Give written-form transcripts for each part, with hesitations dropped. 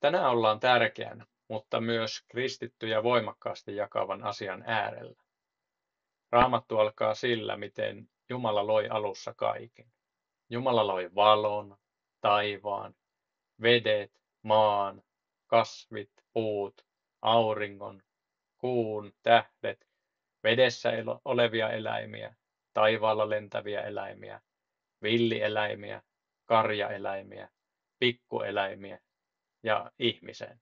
Tänään ollaan tärkeän, mutta myös kristittyjä voimakkaasti jakavan asian äärellä. Raamattu alkaa sillä, miten Jumala loi alussa kaiken. Jumala loi valon, taivaan, vedet, maan, kasvit, puut, auringon, kuun, tähdet, vedessä olevia eläimiä, taivaalla lentäviä eläimiä, villieläimiä, karjaeläimiä, pikkueläimiä ja ihmisen.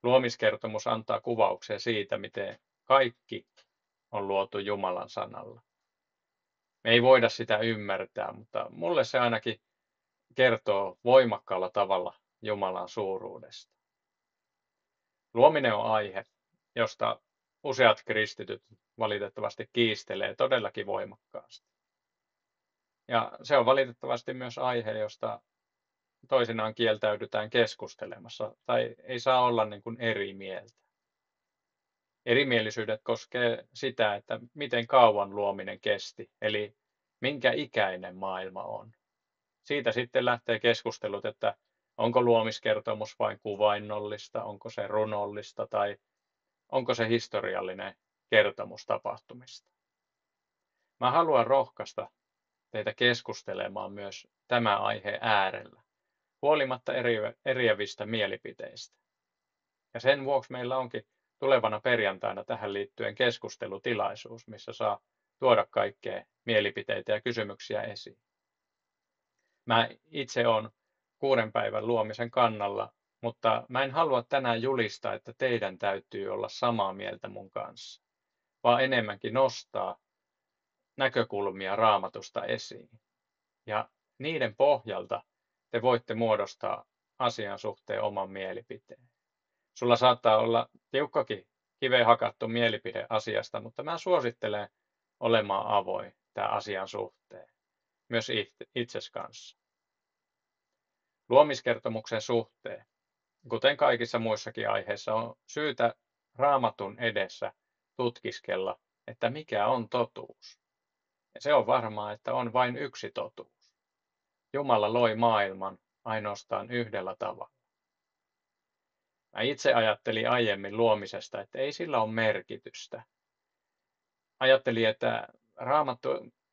Luomiskertomus antaa kuvauksen siitä, miten kaikki on luotu Jumalan sanalla. Me ei voida sitä ymmärtää, mutta mulle se ainakin kertoo voimakkaalla tavalla Jumalan suuruudesta. Luominen on aihe, josta useat kristityt valitettavasti kiistelee todellakin voimakkaasti. Ja se on valitettavasti myös aihe, josta toisinaan kieltäydytään keskustelemassa tai ei saa olla niin kuin eri mieltä. Erimielisyydet koskee sitä, että miten kauan luominen kesti, eli minkä ikäinen maailma on. Siitä sitten lähtee keskustelut, että onko luomiskertomus vain kuvainnollista, onko se runollista tai onko se historiallinen kertomus tapahtumista. Mä haluan rohkaista teitä keskustelemaan myös tämä aihe äärellä, huolimatta eriävistä mielipiteistä. Ja sen vuoksi meillä onkin tulevana perjantaina tähän liittyen keskustelutilaisuus, missä saa tuoda kaikkea mielipiteitä ja kysymyksiä esiin. Mä itse olen 6 päivän luomisen kannalla, mutta mä en halua tänään julistaa, että teidän täytyy olla samaa mieltä mun kanssa, vaan enemmänkin nostaa näkökulmia Raamatusta esiin. Ja niiden pohjalta te voitte muodostaa asian suhteen oman mielipiteen. Sulla saattaa olla tiukkakin kiveen hakattu mielipide asiasta, mutta mä suosittelen olemaan avoin tämän asian suhteen, myös itses kanssa. Luomiskertomuksen suhteen, kuten kaikissa muissakin aiheissa, on syytä Raamatun edessä tutkiskella, että mikä on totuus. Ja se on varmaa, että on vain yksi totuus. Jumala loi maailman ainoastaan yhdellä tavalla. Mä itse ajattelin aiemmin luomisesta, että ei sillä ole merkitystä. Ajattelin, että Raamattu,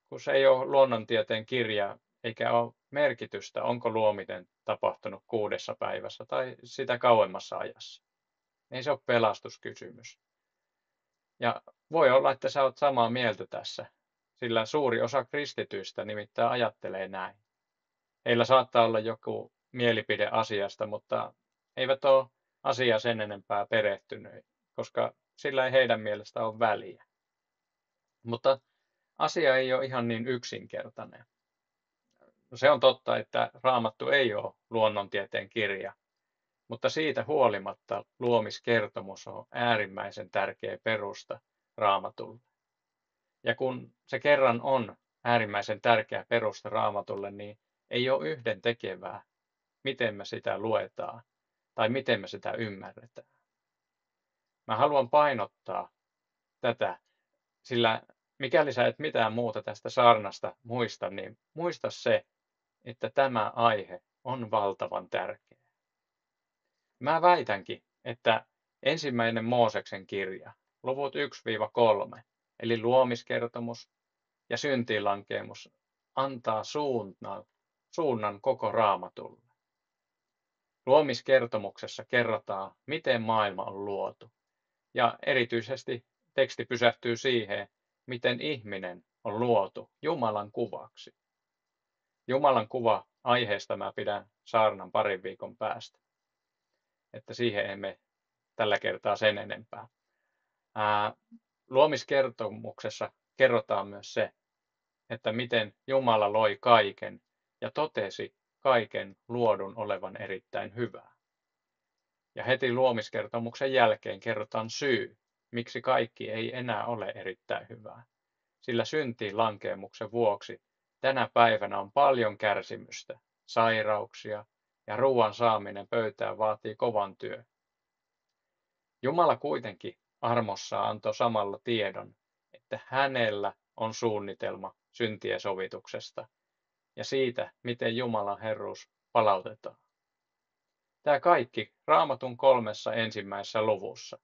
kun se ei ole luonnontieteen kirja, eikä ole merkitystä, onko luominen tapahtunut 6 päivässä tai sitä kauemmassa ajassa. Ei se ole pelastuskysymys. Ja voi olla, että sä oot samaa mieltä tässä, sillä suuri osa kristityistä nimittäin ajattelee näin. Heillä saattaa olla joku mielipide asiasta, mutta eivät ole asiaa sen enempää perehtynyt, koska sillä ei heidän mielestä ole väliä. Mutta asia ei ole ihan niin yksinkertainen. Se on totta, että Raamattu ei ole luonnontieteen kirja, mutta siitä huolimatta luomiskertomus on äärimmäisen tärkeä perusta Raamatulle. Ja kun se kerran on äärimmäisen tärkeä perusta Raamatulle, niin ei ole yhden tekevää, miten me sitä luetaan tai miten me sitä ymmärretään. Mä haluan painottaa tätä, sillä mikäli sä et mitään muuta tästä saarnasta muista, niin muista se, että tämä aihe on valtavan tärkeä. Mä väitänkin, että ensimmäinen Mooseksen kirja, luvut 1-3, eli luomiskertomus ja syntiinlankeemus, antaa suunnan koko Raamatulle. Luomiskertomuksessa kerrotaan, miten maailma on luotu, ja erityisesti teksti pysähtyy siihen, miten ihminen on luotu Jumalan kuvaksi. Jumalan kuva aiheesta mä pidän saarnan parin viikon päästä, että siihen emme tällä kertaa sen enempää. Luomiskertomuksessa kerrotaan myös se, että miten Jumala loi kaiken ja totesi kaiken luodun olevan erittäin hyvää. Ja heti luomiskertomuksen jälkeen kerrotaan syy, miksi kaikki ei enää ole erittäin hyvää. Sillä syntiin lankeemuksen vuoksi tänä päivänä on paljon kärsimystä, sairauksia ja ruoan saaminen pöytään vaatii kovan työn. Jumala kuitenkin armossaan antoi samalla tiedon, että hänellä on suunnitelma syntien sovituksesta ja siitä, miten Jumalan herruus palautetaan. Tämä kaikki Raamatun 3 ensimmäisessä luvussa.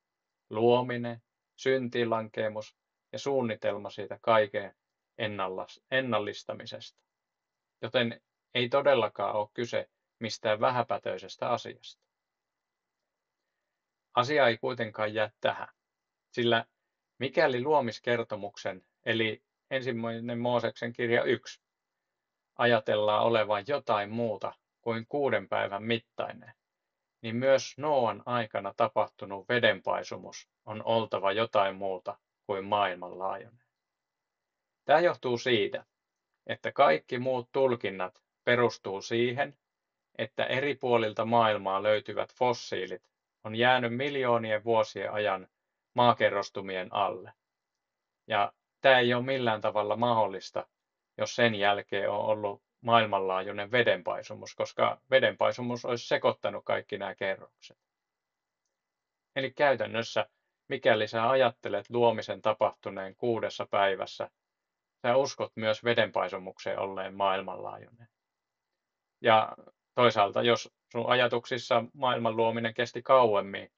Luominen, syntiinlankeemus ja suunnitelma siitä kaiken ennallistamisesta. Joten ei todellakaan ole kyse mistään vähäpätöisestä asiasta. Asia ei kuitenkaan jää tähän, sillä mikäli luomiskertomuksen eli ensimmäinen Mooseksen kirja 1 ajatellaan olevan jotain muuta kuin 6 päivän mittainen, niin myös Nooan aikana tapahtunut vedenpaisumus on oltava jotain muuta kuin maailmanlaajuinen. Tämä johtuu siitä, että kaikki muut tulkinnat perustuu siihen, että eri puolilta maailmaa löytyvät fossiilit on jäänyt miljoonien vuosien ajan maakerrostumien alle. Ja tämä ei ole millään tavalla mahdollista, jos sen jälkeen on ollut maailmanlaajuinen vedenpaisumus, koska vedenpaisumus olisi sekoittanut kaikki nämä kerrokset. Eli käytännössä, mikäli sä ajattelet luomisen tapahtuneen 6 päivässä, sä uskot myös vedenpaisumukseen olleen maailmanlaajuinen. Ja toisaalta, jos sun ajatuksissa maailman luominen kesti kauemmin,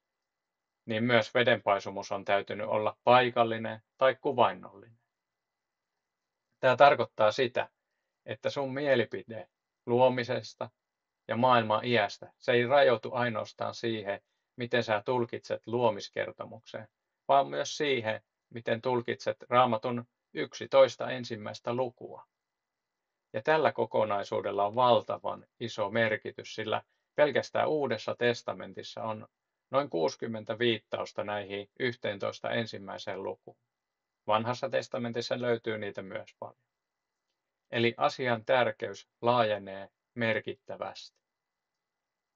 niin myös vedenpaisumus on täytynyt olla paikallinen tai kuvainnollinen. Tämä tarkoittaa sitä, että sun mielipide luomisesta ja maailman iästä, se ei rajoitu ainoastaan siihen, miten sä tulkitset luomiskertomuksen, vaan myös siihen, miten tulkitset Raamatun 11 ensimmäistä lukua. Ja tällä kokonaisuudella on valtavan iso merkitys, sillä pelkästään Uudessa testamentissa on noin 60 viittausta näihin 11 ensimmäiseen lukuun. Vanhassa testamentissa löytyy niitä myös paljon. Eli asian tärkeys laajenee merkittävästi.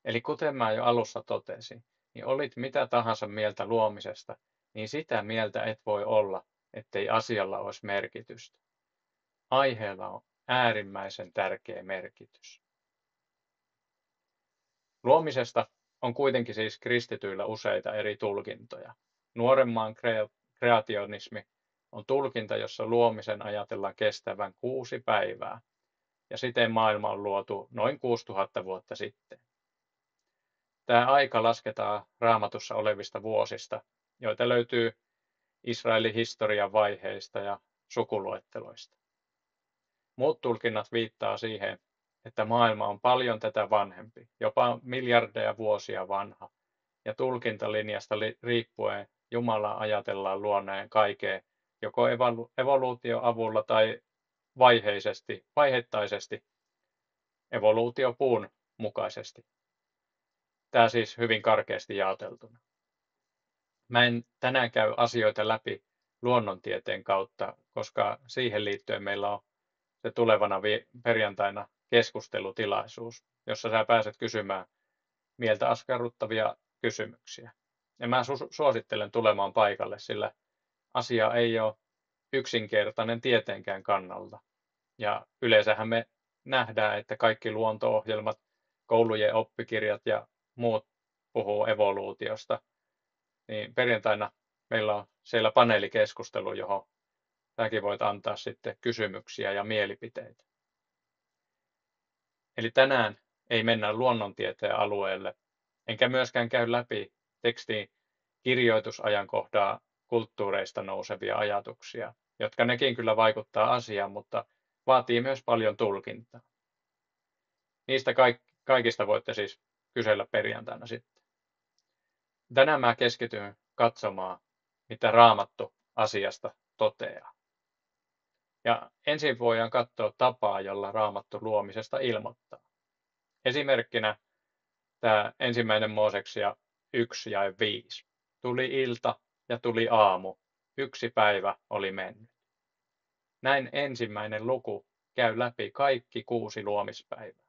Eli kuten mä jo alussa totesin, niin olit mitä tahansa mieltä luomisesta, niin sitä mieltä et voi olla, ettei asialla olisi merkitystä. Aiheella on äärimmäisen tärkeä merkitys. Luomisesta on kuitenkin siis kristityillä useita eri tulkintoja. Nuoremman kreationismi on tulkinta, jossa luomisen ajatellaan kestävän 6 päivää, ja siten maailma on luotu noin 6000 vuotta sitten. Tämä aika lasketaan Raamatussa olevista vuosista, joita löytyy Israelin historian vaiheista ja sukuluetteloista. Muut tulkinnat viittaa siihen, että maailma on paljon tätä vanhempi, jopa miljardeja vuosia vanha, ja tulkintalinjasta riippuen Jumala ajatellaan luoneen kaikkea joko evoluution avulla tai vaiheittaisesti evoluutiopuun mukaisesti. Tämä siis hyvin karkeasti jaoteltuna. Mä en tänään käy asioita läpi luonnontieteen kautta, koska siihen liittyen meillä on se tulevana perjantaina keskustelutilaisuus, jossa sä pääset kysymään mieltä askarruttavia kysymyksiä. Ja mä suosittelen tulemaan paikalle, sillä asia ei ole yksinkertainen tieteenkään kannalta. Ja yleensähän me nähdään, että kaikki luonto-ohjelmat, koulujen oppikirjat ja muut puhuu evoluutiosta. Niin perjantaina meillä on siellä paneelikeskustelu, johon säkin voit antaa sitten kysymyksiä ja mielipiteitä. Eli tänään ei mennä luonnontieteen alueelle, enkä myöskään käy läpi tekstiin kirjoitusajankohdaa kulttuureista nousevia ajatuksia, jotka nekin kyllä vaikuttaa asiaan, mutta vaatii myös paljon tulkintaa. Niistä kaikista voitte siis kysellä perjantaina sitten. Tänään mä keskityn katsomaan, mitä Raamattu asiasta toteaa. Ja ensin voidaan katsoa tapaa, jolla Raamattu luomisesta ilmoittaa. Esimerkkinä tämä ensimmäinen Mooseksia 1 ja 5. Tuli ilta ja tuli aamu, 1 päivä oli mennyt. Näin ensimmäinen luku käy läpi kaikki 6 luomispäivää.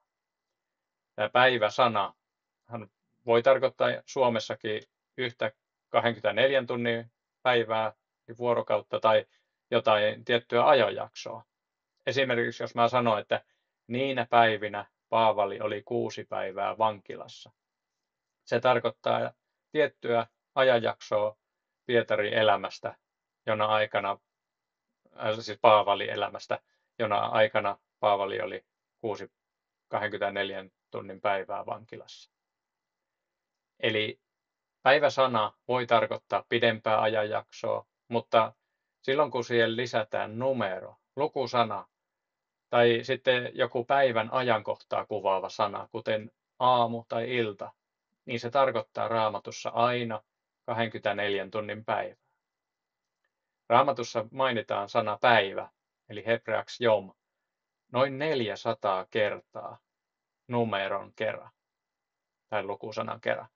Tämä päivä-sana voi tarkoittaa Suomessakin yhtä 24 tunnin päivää, vuorokautta tai jotain tiettyä ajanjaksoa. Esimerkiksi jos mä sanon, että niinä päivinä Paavali oli 6 päivää vankilassa. Se tarkoittaa tiettyä ajanjaksoa Pietarin elämästä, jona aikana, siis Paavalin elämästä, jona aikana Paavali oli 24 tunnin päivää vankilassa. Eli päiväsana voi tarkoittaa pidempää ajanjaksoa, mutta silloin kun siihen lisätään numero, lukusana tai sitten joku päivän ajankohtaa kuvaava sana, kuten aamu tai ilta, niin se tarkoittaa Raamatussa aina 24 tunnin päivää. Raamatussa mainitaan sana päivä, eli hebreaksi jom, noin 400 kertaa numeron kerran tai lukusanan kerran.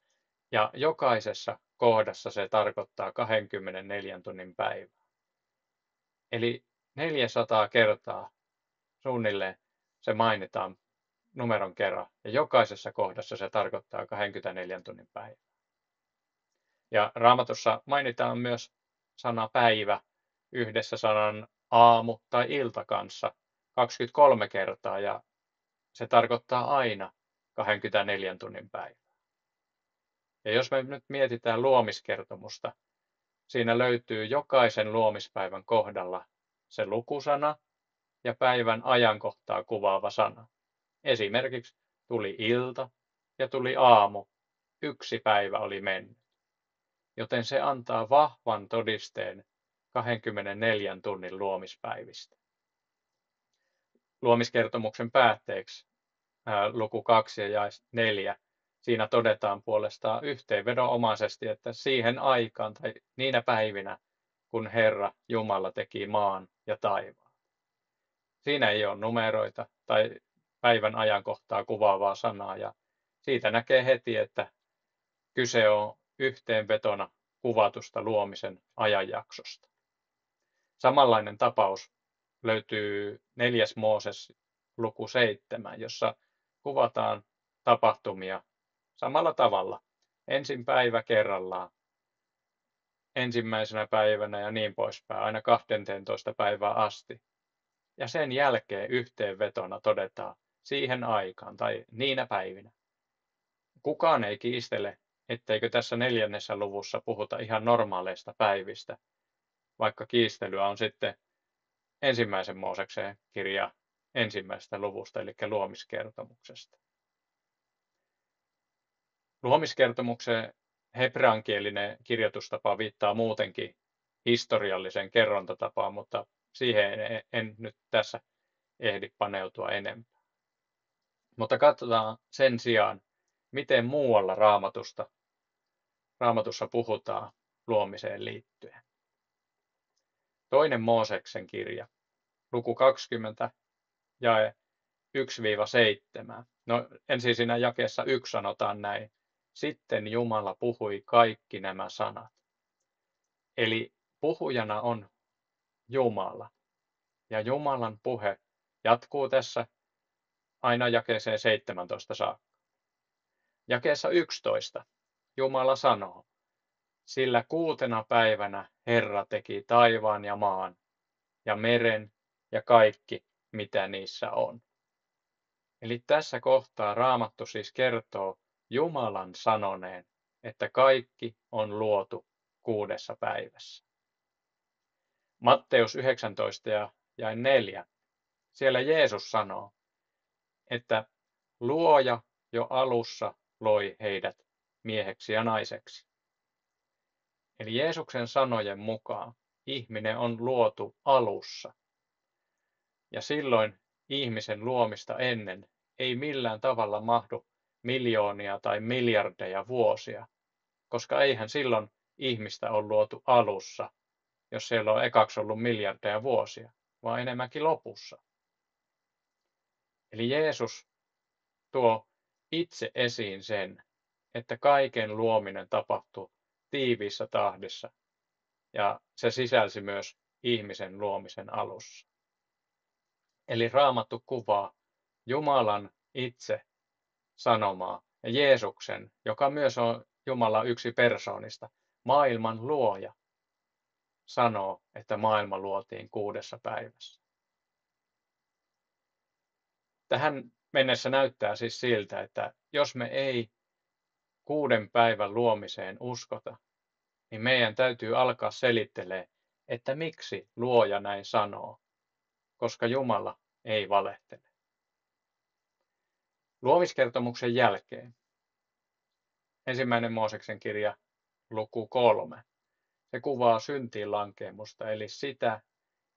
Ja jokaisessa kohdassa se tarkoittaa 24 tunnin päivää. Eli 400 kertaa suunnilleen se mainitaan numeron kerran, ja jokaisessa kohdassa se tarkoittaa 24 tunnin päivää. Ja Raamatussa mainitaan myös sana päivä yhdessä sanan aamu tai ilta kanssa 23 kertaa, ja se tarkoittaa aina 24 tunnin päivää. Ja jos me nyt mietitään luomiskertomusta, siinä löytyy jokaisen luomispäivän kohdalla se lukusana ja päivän ajankohtaa kuvaava sana. Esimerkiksi tuli ilta ja tuli aamu, yksi päivä oli mennyt. Joten se antaa vahvan todisteen 24 tunnin luomispäivistä. Luomiskertomuksen päätteeksi luku 2 ja jae 4. Siinä todetaan puolestaan yhteenvedonomaisesti, että siihen aikaan tai niinä päivinä, kun Herra Jumala teki maan ja taivaan. Siinä ei ole numeroita tai päivän ajankohtaa kuvaavaa sanaa, ja siitä näkee heti, että kyse on yhteenvetona kuvatusta luomisen ajanjaksosta. Samanlainen tapaus löytyy 4. Mooses luku 7, jossa kuvataan tapahtumia samalla tavalla. Ensin päivä kerrallaan, ensimmäisenä päivänä ja niin poispäin, aina 12 päivää asti. Ja sen jälkeen yhteenvetona todetaan siihen aikaan tai niinä päivinä. Kukaan ei kiistele, etteikö tässä 4. luvussa puhuta ihan normaaleista päivistä, vaikka kiistelyä on sitten ensimmäisen Mooseksen kirja ensimmäisestä luvusta, eli luomiskertomuksesta. Luomiskertomuksen hebreankielinen kirjoitustapa viittaa muutenkin historialliseen kerrontatapaan, mutta siihen en nyt tässä ehdi paneutua enempää. Mutta katsotaan sen sijaan, miten muualla Raamatussa puhutaan luomiseen liittyen. 2. Mooseksen kirja, luku 20, jae 1-7. No ensin siinä jakeessa 1 sanotaan näin. Sitten Jumala puhui kaikki nämä sanat. Eli puhujana on Jumala. Ja Jumalan puhe jatkuu tässä aina jakeeseen 17 saakka. Jakeessa 11 Jumala sanoo, sillä 6. päivänä Herra teki taivaan ja maan ja meren ja kaikki, mitä niissä on. Eli tässä kohtaa Raamattu siis kertoo Jumalan sanoneen, että kaikki on luotu 6 päivässä. Matteus 19 ja 4. Siellä Jeesus sanoo, että luoja jo alussa loi heidät mieheksi ja naiseksi. Eli Jeesuksen sanojen mukaan ihminen on luotu alussa. Ja silloin ihmisen luomista ennen ei millään tavalla mahdu miljoonia tai miljardeja vuosia, koska eihän silloin ihmistä ole luotu alussa, jos siellä on ekaksi ollut miljardeja vuosia, vaan enemmänkin lopussa. Eli Jeesus tuo itse esiin sen, että kaiken luominen tapahtuu tiiviissä tahdissa, ja se sisälsi myös ihmisen luomisen alussa. Eli Raamattu kuvaa Jumalan itse sanomaa ja Jeesuksen, joka myös on Jumala yksi persoonista, maailman luoja, sanoo, että maailma luotiin 6 päivässä. Tähän mennessä näyttää siis siltä, että jos me ei 6 päivän luomiseen uskota, niin meidän täytyy alkaa selittelee, että miksi luoja näin sanoo, koska Jumala ei valehtele. Luomiskertomuksen jälkeen Ensimmäinen Mooseksen kirja, luku 3. Se kuvaa syntiin lankeemusta, eli sitä,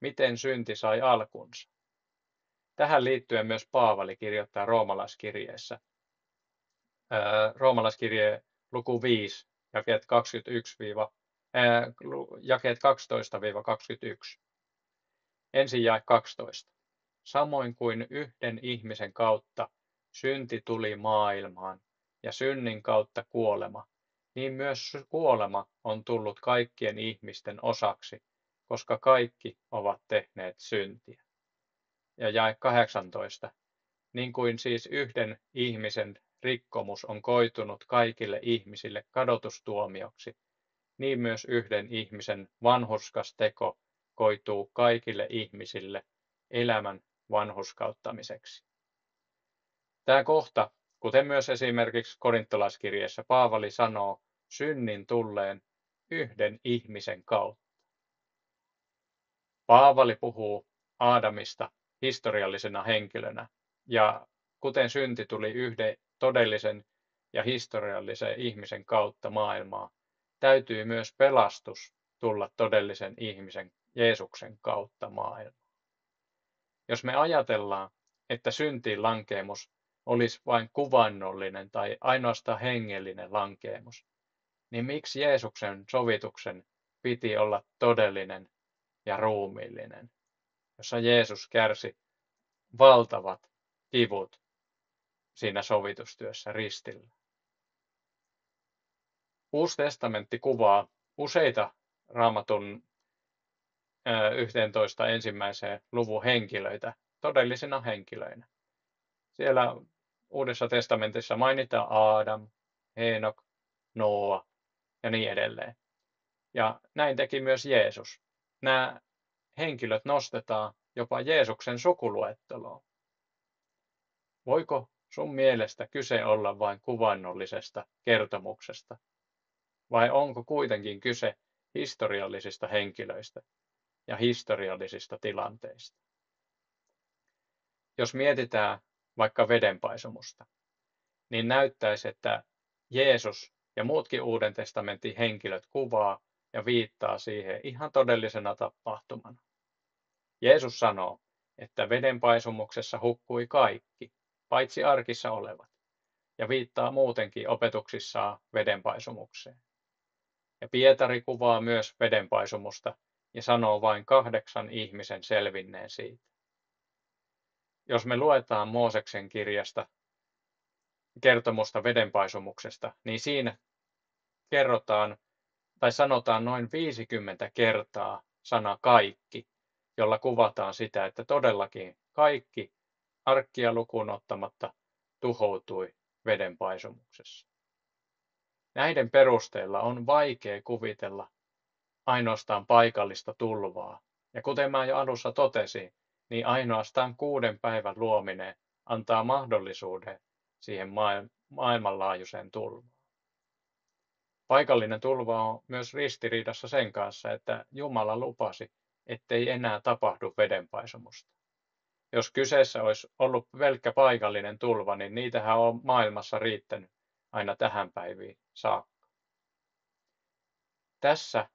miten synti sai alkunsa. Tähän liittyen myös Paavali kirjoittaa roomalaiskirjeessä. Roomalaiskirje luku 5, jakeet 12-21. Ensin jae 12. Samoin kuin yhden ihmisen kautta synti tuli maailmaan ja synnin kautta kuolema, niin myös kuolema on tullut kaikkien ihmisten osaksi, koska kaikki ovat tehneet syntiä. Ja jae 18. Niin kuin siis yhden ihmisen rikkomus on koitunut kaikille ihmisille kadotustuomioksi, niin myös yhden ihmisen vanhurskas teko koituu kaikille ihmisille elämän vanhurskauttamiseksi. Tämä kohta, kuten myös esimerkiksi korintolaiskirjeessä Paavali sanoo synnin tulleen yhden ihmisen kautta. Paavali puhuu Aadamista historiallisena henkilönä, ja kuten synti tuli yhden todellisen ja historiallisen ihmisen kautta maailmaa, täytyy myös pelastus tulla todellisen ihmisen Jeesuksen kautta maailmaan. Jos me ajatellaan, että syntiin lankeemus olisi vain kuvannollinen tai ainoastaan hengellinen lankeemus, niin miksi Jeesuksen sovituksen piti olla todellinen ja ruumiillinen, jossa Jeesus kärsi valtavat kivut siinä sovitustyössä ristillä? Uusi testamentti kuvaa useita Raamatun 11 ensimmäiseen luvun henkilöitä todellisina henkilöinä. Siellä Uudessa testamentissa mainitaan Aadam, Heenok, Noa ja niin edelleen. Ja näin teki myös Jeesus. Nämä henkilöt nostetaan jopa Jeesuksen sukuluetteloon. Voiko sun mielestä kyse olla vain kuvannollisesta kertomuksesta? Vai onko kuitenkin kyse historiallisista henkilöistä ja historiallisista tilanteista? Jos mietitään vaikka vedenpaisumusta, niin näyttäisi, että Jeesus ja muutkin Uuden testamentin henkilöt kuvaa ja viittaa siihen ihan todellisena tapahtumana. Jeesus sanoo, että vedenpaisumuksessa hukkui kaikki, paitsi arkissa olevat, ja viittaa muutenkin opetuksissaan vedenpaisumukseen. Ja Pietari kuvaa myös vedenpaisumusta ja sanoo vain 8 ihmisen selvinneen siitä. Jos me luetaan Mooseksen kirjasta kertomusta vedenpaisumuksesta, niin siinä kerrotaan tai sanotaan noin 50 kertaa sana kaikki, jolla kuvataan sitä, että todellakin kaikki arkkia lukuun ottamatta tuhoutui vedenpaisumuksessa. Näiden perusteella on vaikea kuvitella ainoastaan paikallista tulvaa, ja kuten mä jo alussa totesin, niin ainoastaan 6 päivän luominen antaa mahdollisuuden siihen maailmanlaajuiseen tulvaan. Paikallinen tulva on myös ristiriidassa sen kanssa, että Jumala lupasi, ettei enää tapahdu vedenpaisumusta. Jos kyseessä olisi ollut pelkkä paikallinen tulva, niin niitähän on maailmassa riittänyt aina tähän päiviin saakka. Tässä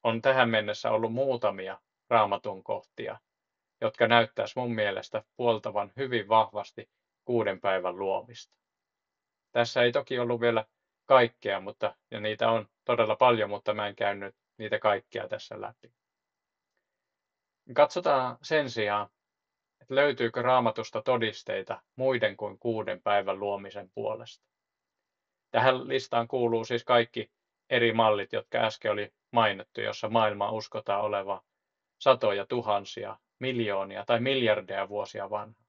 on tähän mennessä ollut muutamia Raamatun kohtia, jotka näyttäisi mun mielestä puoltavan hyvin vahvasti 6 päivän luomista. Tässä ei toki ollut vielä kaikkea, ja niitä on todella paljon, mutta mä en käynyt niitä kaikkia tässä läpi. Katsotaan sen sijaan, että löytyykö Raamatusta todisteita muiden kuin 6 päivän luomisen puolesta. Tähän listaan kuuluu siis kaikki eri mallit, jotka äsken oli mainittu, jossa maailma uskotaan olevan satoja tuhansia, miljoonia tai miljardeja vuosia vanha.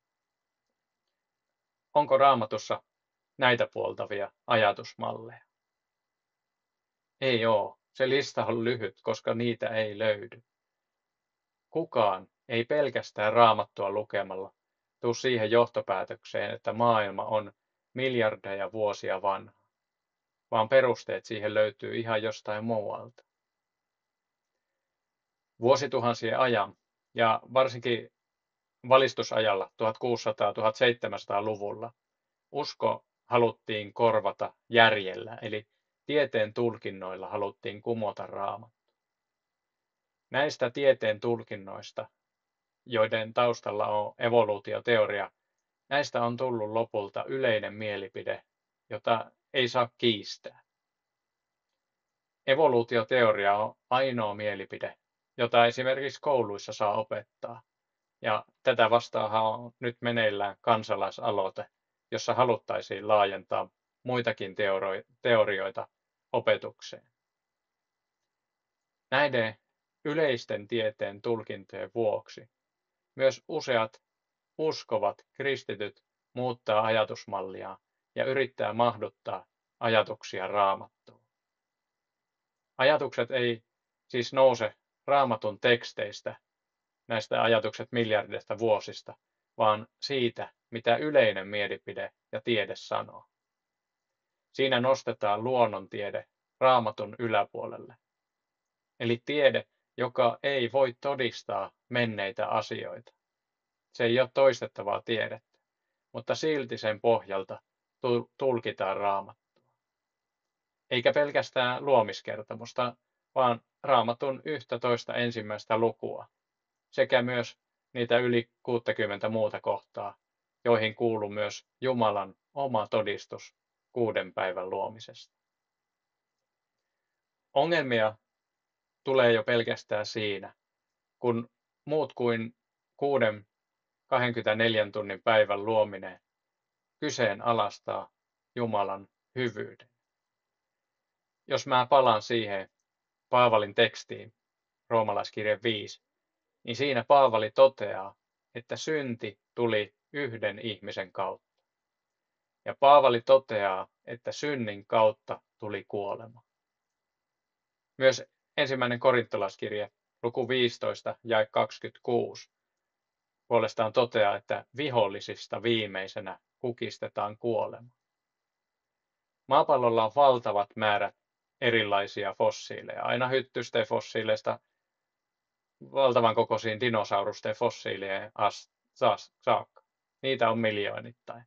Onko Raamatussa näitä puoltavia ajatusmalleja? Ei ole. Se lista on lyhyt, koska niitä ei löydy. Kukaan ei pelkästään Raamattua lukemalla tule siihen johtopäätökseen, että maailma on miljardeja vuosia vanha, vaan perusteet siihen löytyy ihan jostain muualta. Vuosituhansien ajan ja varsinkin valistusajalla 1600-1700-luvulla usko haluttiin korvata järjellä, eli tieteen tulkinnoilla haluttiin kumota Raamattu. Näistä tieteen tulkinnoista, joiden taustalla on evoluutioteoria, näistä on tullut lopulta yleinen mielipide, jota ei saa kiistää. Evoluutioteoria on ainoa mielipide, jota esimerkiksi kouluissa saa opettaa. Ja tätä vastaahan on nyt meneillään kansalaisaloite, jossa haluttaisiin laajentaa muitakin teorioita opetukseen. Näiden yleisten tieteen tulkintojen vuoksi myös useat uskovat kristityt muuttaa ajatusmallia ja yrittää mahduttaa ajatuksia Raamattuun. Ajatukset ei siis nouse Raamatun teksteistä, näistä ajatukset miljardeista vuosista, vaan siitä, mitä yleinen mielipide ja tiede sanoo. Siinä nostetaan luonnontiede Raamatun yläpuolelle. Eli tiede, joka ei voi todistaa menneitä asioita. Se ei ole toistettavaa tiedettä, mutta silti sen pohjalta tulkitaan Raamattua. Eikä pelkästään luomiskertomusta, vaan Raamatun 11 ensimmäistä lukua, sekä myös niitä yli 60 muuta kohtaa, joihin kuuluu myös Jumalan oma todistus 6 päivän luomisesta. Ongelmia tulee jo pelkästään siinä, kun muut kuin 24 tunnin päivän luominen kyseenalaistaa Jumalan hyvyyden. Jos mä palaan siihen Paavalin tekstiin, Roomalaiskirje 5, niin siinä Paavali toteaa, että synti tuli yhden ihmisen kautta. Ja Paavali toteaa, että synnin kautta tuli kuolema. Myös ensimmäinen korintolaiskirje, luku 15, jae 26, puolestaan toteaa, että vihollisista viimeisenä kukistetaan kuolema. Maapallolla on valtavat määrät erilaisia fossiileja, aina hyttysten fossiileista valtavan kokoisiin dinosaurusten fossiileihin saakka. Niitä on miljoonittain.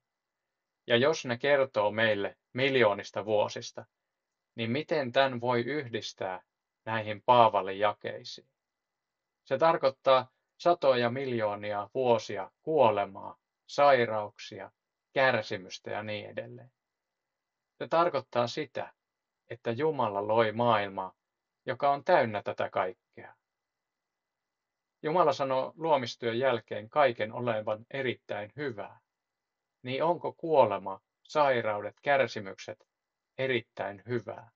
Ja jos ne kertoo meille miljoonista vuosista, niin miten tämän voi yhdistää näihin Paavalin jakeisiin? Se tarkoittaa satoja miljoonia vuosia kuolemaa, sairauksia, kärsimystä ja niin edelleen. Se tarkoittaa sitä, että Jumala loi maailmaa, joka on täynnä tätä kaikkea. Jumala sanoo luomistyön jälkeen kaiken olevan erittäin hyvää. Niin onko kuolema, sairaudet, kärsimykset erittäin hyvää?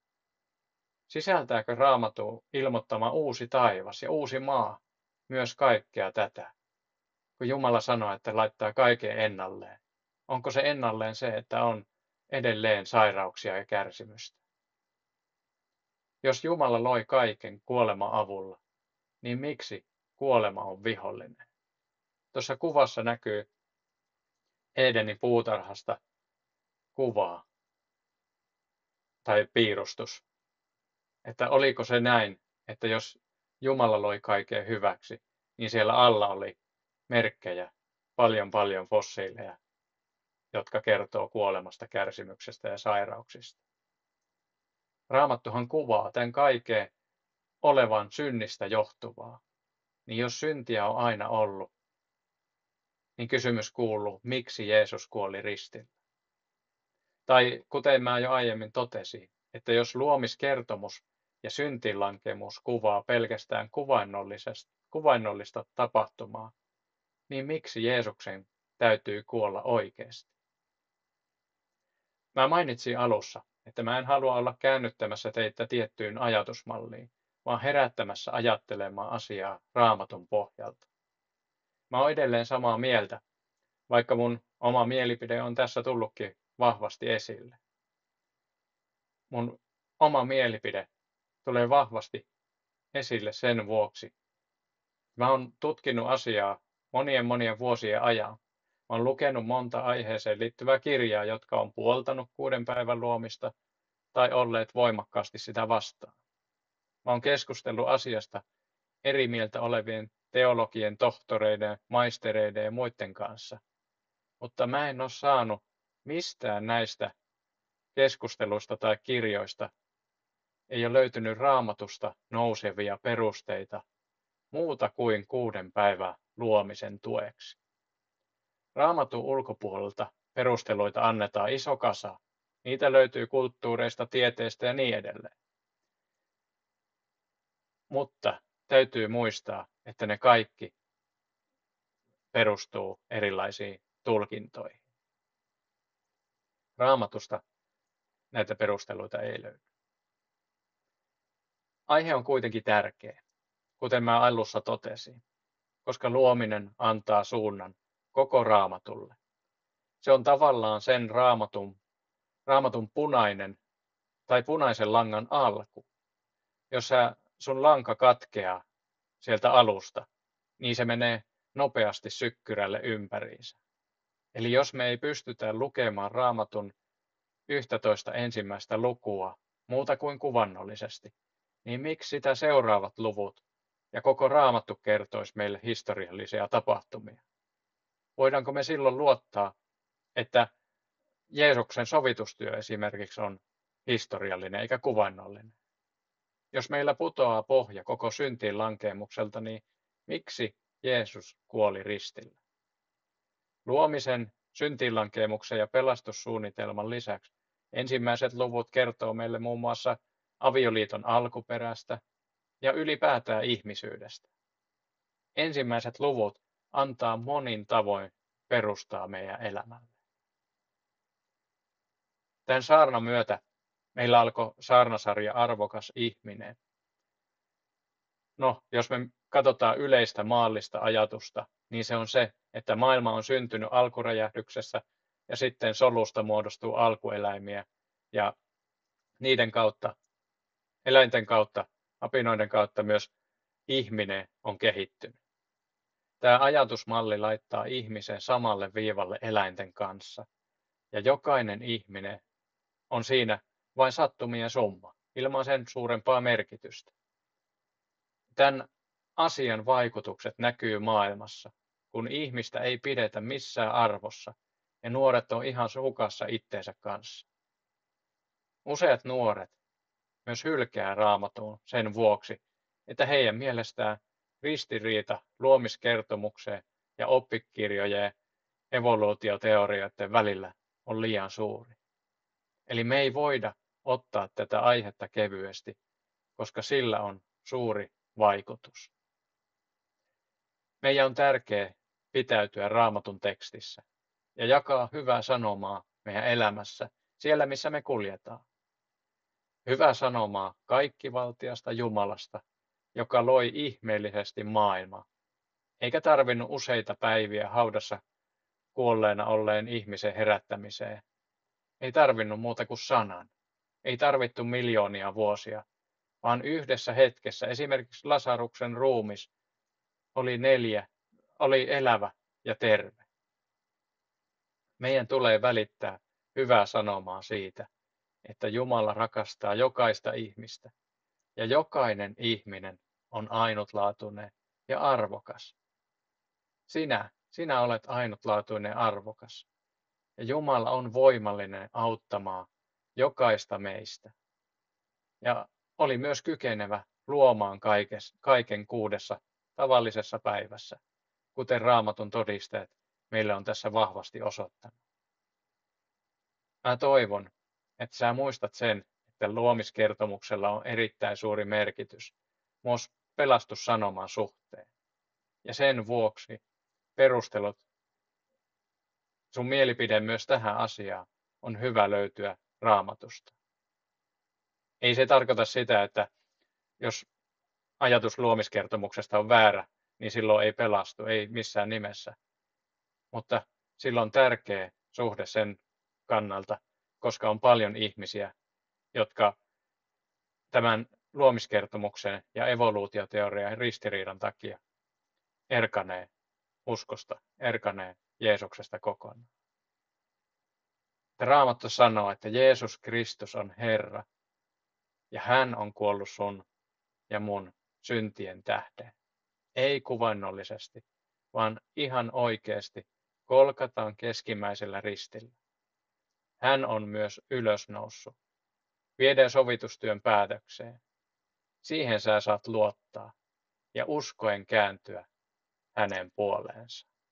Sisältääkö Raamattu ilmoittama uusi taivas ja uusi maa myös kaikkea tätä? Kun Jumala sanoo, että laittaa kaiken ennalleen. Onko se ennalleen se, että on edelleen sairauksia ja kärsimystä? Jos Jumala loi kaiken kuoleman avulla, niin miksi kuolema on vihollinen? Tuossa kuvassa näkyy Edenin puutarhasta kuvaa tai piirustus, että oliko se näin, että jos Jumala loi kaiken hyväksi, niin siellä alla oli merkkejä, paljon fossiileja, jotka kertoo kuolemasta, kärsimyksestä ja sairauksista. Raamattuhan kuvaa tämän kaiken olevan synnistä johtuvaa. Niin jos syntiä on aina ollut, niin kysymys kuuluu, miksi Jeesus kuoli ristillä? Tai kuten mä jo aiemmin totesin, että jos luomiskertomus ja syntilankemus kuvaa pelkästään kuvainnollista tapahtumaa, niin miksi Jeesuksen täytyy kuolla oikeasti? Mä mainitsin alussa, että mä en halua olla käännyttämässä teitä tiettyyn ajatusmalliin, vaan herättämässä ajattelemaan asiaa Raamatun pohjalta. Mä oon edelleen samaa mieltä, vaikka mun oma mielipide on tässä tullutkin vahvasti esille. Mun oma mielipide tulee vahvasti esille sen vuoksi. Mä oon tutkinut asiaa monien vuosien ajan. Mä oon lukenut monta aiheeseen liittyvää kirjaa, jotka on puoltanut 6 päivän luomista tai olleet voimakkaasti sitä vastaan. Mä oon keskustellut asiasta eri mieltä olevien teologien, tohtoreiden, maistereiden ja muiden kanssa. Mutta mä en ole saanut Mistään näistä keskusteluista tai kirjoista ei ole löytynyt Raamatusta nousevia perusteita muuta kuin 6 päivän luomisen tueksi. Raamatun ulkopuolelta perusteluita annetaan iso kasa. Niitä löytyy kulttuureista, tieteestä ja niin edelleen. Mutta täytyy muistaa, että ne kaikki perustuu erilaisiin tulkintoihin. Raamatusta näitä perusteluita ei löydy. Aihe on kuitenkin tärkeä, kuten mä alussa totesin, koska luominen antaa suunnan koko Raamatulle. Se on tavallaan sen raamatun punainen tai punaisen langan alku. Jos sun lanka katkeaa sieltä alusta, niin se menee nopeasti sykkyrälle ympäriinsä. Eli jos me ei pystytä lukemaan Raamatun 11 ensimmäistä lukua muuta kuin kuvannollisesti, niin miksi sitä seuraavat luvut ja koko Raamattu kertoisi meille historiallisia tapahtumia? Voidaanko me silloin luottaa, että Jeesuksen sovitustyö esimerkiksi on historiallinen eikä kuvannollinen? Jos meillä putoaa pohja koko syntiin lankeemukselta, niin miksi Jeesus kuoli ristillä? Luomisen, syntiinlankeemuksen ja pelastussuunnitelman lisäksi ensimmäiset luvut kertoo meille muun muassa avioliiton alkuperästä ja ylipäätään ihmisyydestä. Ensimmäiset luvut antaa monin tavoin perustaa meidän elämälle. Tämän saarnan myötä meillä alkoi saarnasarja Arvokas ihminen. No, jos me katsotaan yleistä maallista ajatusta, niin se on se, että maailma on syntynyt alkuräjähdyksessä ja sitten solusta muodostuu alkueläimiä ja niiden kautta, eläinten kautta, apinoiden kautta myös ihminen on kehittynyt. Tämä ajatusmalli laittaa ihmisen samalle viivalle eläinten kanssa ja jokainen ihminen on siinä vain sattumien summa, ilman sen suurempaa merkitystä. Tämän asian vaikutukset näkyy maailmassa, kun ihmistä ei pidetä missään arvossa ja nuoret on ihan hukassa itteensä kanssa. Useat nuoret myös hylkää Raamatun sen vuoksi, että heidän mielestään ristiriita luomiskertomukseen ja oppikirjojen evoluutioteorioiden välillä on liian suuri. Eli me ei voida ottaa tätä aihetta kevyesti, koska sillä on suuri vaikutus. Meidän on tärkeää pitäytyä Raamatun tekstissä ja jakaa hyvää sanomaa meidän elämässä siellä, missä me kuljetaan. Hyvää sanomaa kaikkivaltiasta Jumalasta, joka loi ihmeellisesti maailmaa, eikä tarvinnut useita päiviä haudassa kuolleena olleen ihmisen herättämiseen. Ei tarvinnut muuta kuin sanan. Ei tarvittu miljoonia vuosia, vaan yhdessä hetkessä esimerkiksi Lasaruksen ruumis oli elävä ja terve. Meidän tulee välittää hyvää sanomaa siitä, että Jumala rakastaa jokaista ihmistä ja jokainen ihminen on ainutlaatuinen ja arvokas. Sinä olet ainutlaatuinen ja arvokas ja Jumala on voimallinen auttamaan jokaista meistä ja oli myös kykenevä luomaan kaiken 6 tavallisessa päivässä, kuten Raamatun todisteet meille on tässä vahvasti osoittanut. Mä toivon, että sä muistat sen, että luomiskertomuksella on erittäin suuri merkitys myös pelastussanoman suhteen. Ja sen vuoksi perustelut, sun mielipide myös tähän asiaan on hyvä löytyä Raamatusta. Ei se tarkoita sitä, että jos ajatus luomiskertomuksesta on väärä, niin silloin ei pelastu, ei missään nimessä. Mutta silloin on tärkeä suhde sen kannalta, koska on paljon ihmisiä, jotka tämän luomiskertomuksen ja evoluutioteorian ristiriidan takia erkanee uskosta, erkanee Jeesuksesta kokonaan. Raamattu sanoo, että Jeesus Kristus on Herra ja hän on kuollut sun ja mun syntien tähden. Ei kuvannollisesti, vaan ihan oikeasti Golgatan keskimmäisellä ristillä. hän on myös ylösnoussut, vieden sovitustyön päätökseen. Siihen sä saat luottaa ja uskoen kääntyä hänen puoleensa.